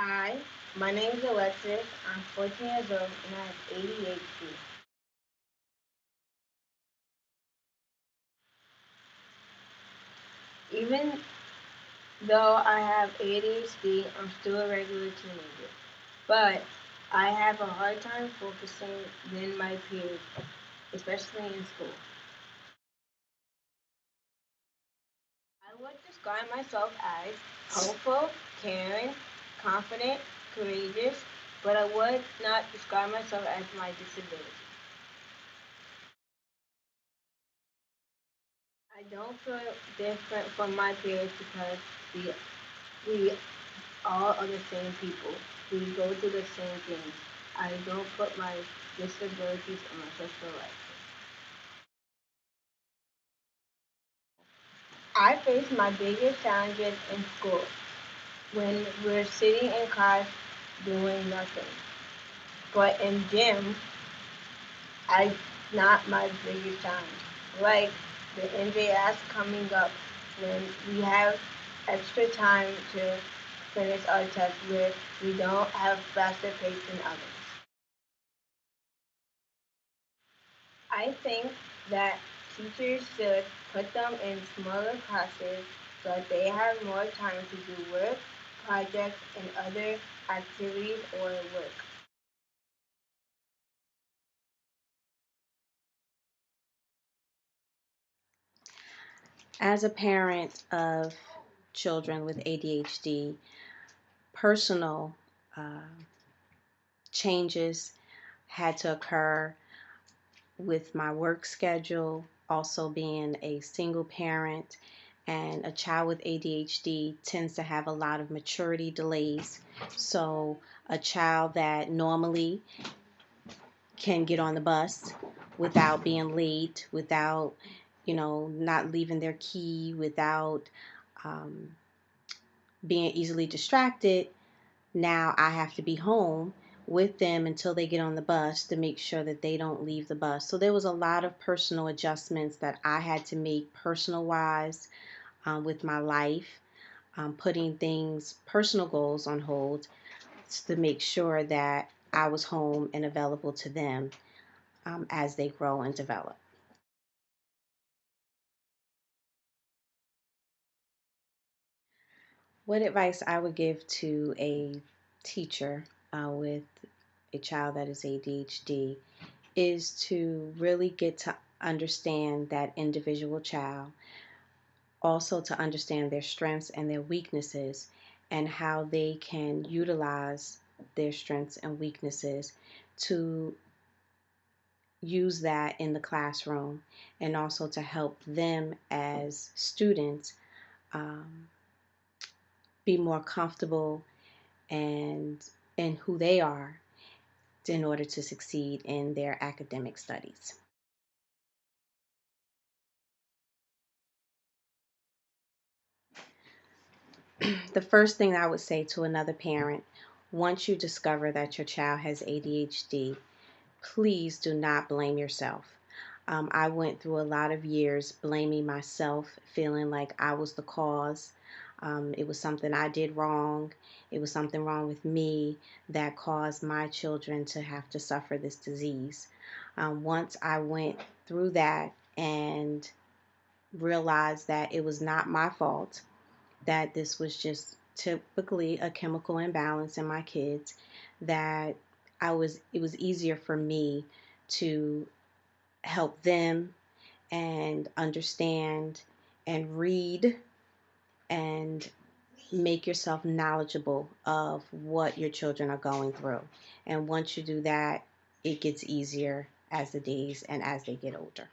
Hi, my name is Alexis. I'm 14 years old and I have ADHD. Even though I have ADHD, I'm still a regular teenager. But I have a hard time focusing than my peers, especially in school. I would describe myself as hopeful, caring, confident, courageous, but I would not describe myself as my disability. I don't feel different from my peers because we we all are the same people. We go through the same things. I don't put my disabilities on my social life. I face my biggest challenges in school when we're sitting in class doing nothing. But in gym, I not my biggest challenge. Like the NJS coming up when we have extra time to finish our test where we don't have faster pace than others. I think that teachers should put them in smaller classes so that they have more time to do work, projects, and other activities or work. As a parent of children with ADHD, personal uh, changes had to occur with my work schedule, also being a single parent, and a child with ADHD tends to have a lot of maturity delays. So, a child that normally can get on the bus without being late, without, not leaving their key, without um, being easily distracted, now I have to be home with them until they get on the bus to make sure that they don't leave the bus. So there was a lot of personal adjustments that I had to make personal wise with my life, putting things, personal goals on hold to make sure that I was home and available to them as they grow and develop. What advice I would give to a teacher with a child that is ADHD is to really get to understand that individual child, also to understand their strengths and their weaknesses, and how they can utilize their strengths and weaknesses to use that in the classroom, and also to help them as students um, be more comfortable and in who they are in order to succeed in their academic studies. The first thing I would say to another parent, once you discover that your child has ADHD, please do not blame yourself. I went through a lot of years blaming myself, feeling like I was the cause. It was something I did wrong. It was something wrong with me that caused my children to have to suffer this disease. Once I went through that and realized that it was not my fault, that this was just typically a chemical imbalance in my kids, that it was easier for me to help them and understand and read and make yourself knowledgeable of what your children are going through. And once you do that, it gets easier as the days and as they get older.